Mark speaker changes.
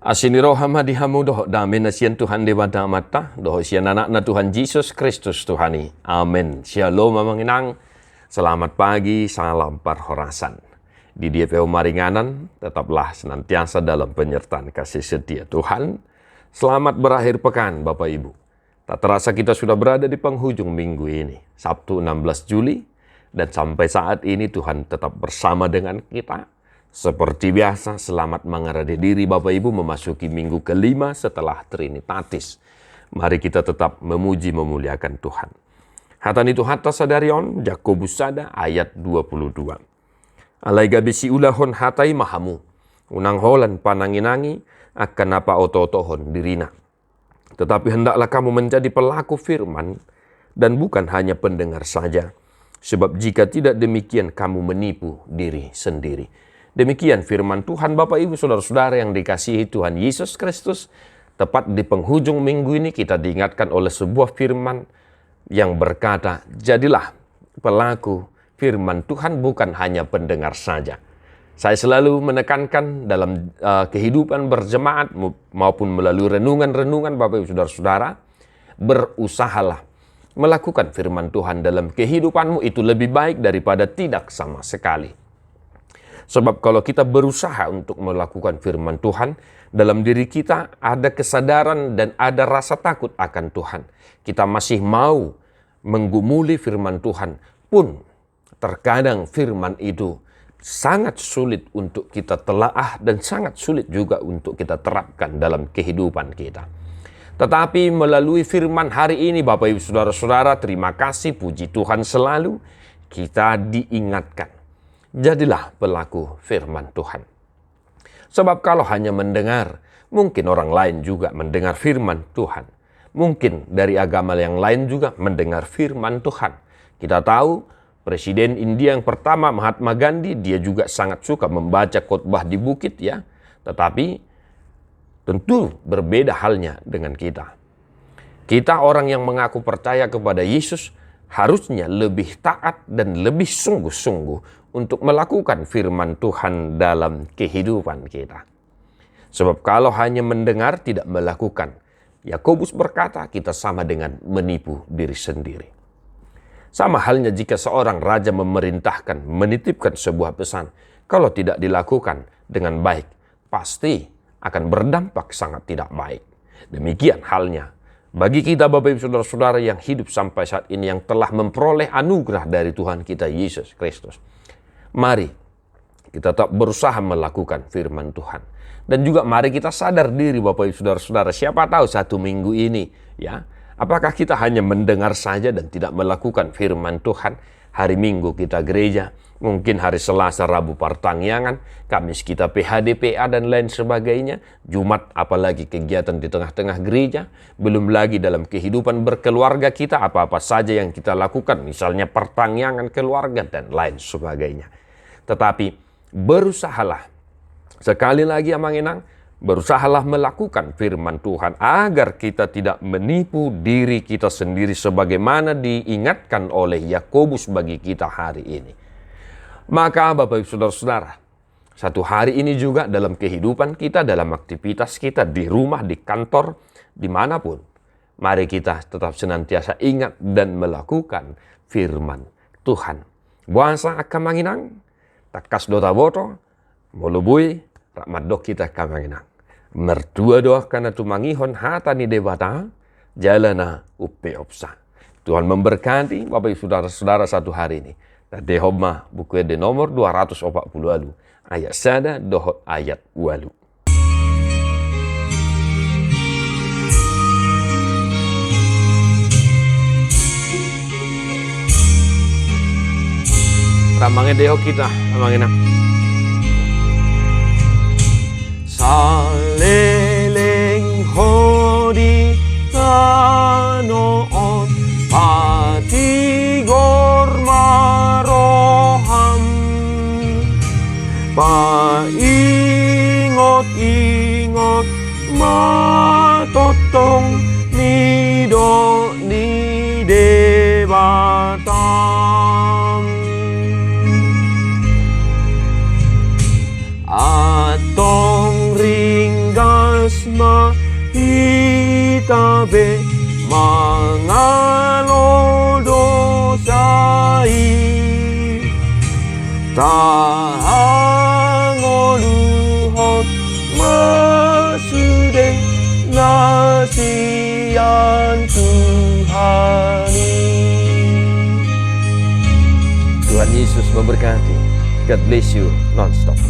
Speaker 1: Asini rohama dihamu doh dame nasian Tuhan dewata mata doh sian anak na Tuhan Yesus Kristus Tuhani. Amin. Shalom manginang. Selamat pagi, salam parhorasan. Di DPO Maringanan, tetaplah senantiasa dalam penyertaan kasih setia Tuhan. Selamat berakhir pekan Bapak Ibu. Tak terasa kita sudah berada di penghujung minggu ini, Sabtu 16 Juli. Dan sampai saat ini Tuhan tetap bersama dengan kita. Seperti biasa, selamat mengarah diri Bapak Ibu memasuki minggu kelima setelah Trinitatis. Mari kita tetap memuji memuliakan Tuhan. Hatan itu hata sadarion, Yakobus sada ayat 22. Alai gabisi ulahon hatai mahamu, unang holan pananginangi akan apa ototohon dirina. Tetapi hendaklah kamu menjadi pelaku firman dan bukan hanya pendengar saja. Sebab jika tidak demikian kamu menipu diri sendiri. Demikian firman Tuhan Bapak Ibu Saudara-saudara yang dikasihi Tuhan Yesus Kristus. Tepat di penghujung minggu ini kita diingatkan oleh sebuah firman yang berkata, jadilah pelaku firman Tuhan bukan hanya pendengar saja. Saya selalu menekankan dalam kehidupan berjemaat maupun melalui renungan-renungan Bapak Ibu Saudara-saudara, berusahalah melakukan firman Tuhan dalam kehidupanmu itu lebih baik daripada tidak sama sekali. Sebab kalau kita berusaha untuk melakukan firman Tuhan, dalam diri kita ada kesadaran dan ada rasa takut akan Tuhan. Kita masih mau menggumuli firman Tuhan pun terkadang firman itu sangat sulit untuk kita telaah dan sangat sulit juga untuk kita terapkan dalam kehidupan kita. Tetapi melalui firman hari ini Bapak Ibu Saudara-saudara, terima kasih puji Tuhan selalu kita diingatkan. Jadilah pelaku firman Tuhan. Sebab kalau hanya mendengar, mungkin orang lain juga mendengar firman Tuhan. Mungkin dari agama yang lain juga mendengar firman Tuhan. Kita tahu Presiden India yang pertama Mahatma Gandhi, dia juga sangat suka membaca khotbah di bukit ya. Tetapi tentu berbeda halnya dengan kita. Kita orang yang mengaku percaya kepada Yesus harusnya lebih taat dan lebih sungguh-sungguh untuk melakukan firman Tuhan dalam kehidupan kita. Sebab kalau hanya mendengar tidak melakukan, Yakobus berkata kita sama dengan menipu diri sendiri. Sama halnya jika seorang raja memerintahkan, menitipkan sebuah pesan, kalau tidak dilakukan dengan baik, pasti akan berdampak sangat tidak baik. Demikian halnya bagi kita Bapak Ibu Saudara-saudara yang hidup sampai saat ini yang telah memperoleh anugerah dari Tuhan kita Yesus Kristus. Mari kita tetap berusaha melakukan firman Tuhan. Dan juga mari kita sadar diri Bapak Ibu Saudara-saudara, siapa tahu satu minggu ini ya, apakah kita hanya mendengar saja dan tidak melakukan firman Tuhan. Hari Minggu kita gereja, mungkin hari Selasa, Rabu pertangyangan, Kamis kita PHDPA dan lain sebagainya, Jumat apalagi kegiatan di tengah-tengah gereja, belum lagi dalam kehidupan berkeluarga kita apa-apa saja yang kita lakukan, misalnya pertangyangan keluarga dan lain sebagainya. Tetapi berusahalah, sekali lagi amanginang, berusahalah melakukan firman Tuhan agar kita tidak menipu diri kita sendiri sebagaimana diingatkan oleh Yakobus bagi kita hari ini. Maka Bapak Ibu Saudara-saudara, satu hari ini juga dalam kehidupan kita, dalam aktivitas kita di rumah, di kantor, dimanapun, mari kita tetap senantiasa ingat dan melakukan firman Tuhan. Buasa akan manginang, takas dota boto, molubui, rahmat dok kita kamanginang. Mertua doa karena tumangihon hatani dewata, jalana upe opsa. Tuhan memberkati Bapak Ibu Saudara-saudara satu hari ini. Tadi homa buku de nomor 240 ayat sada dohot ayat walu. Ramangnya deho kita, ramangnya. Saleleng hodi tanoon patigor maroham paingot-ingot matotong nido ni debatam atong ringgal Itabe mangalodosai tahangoluhot masude nasian Tuhani. Tuhan Yesus memberkati. God bless you non-stop.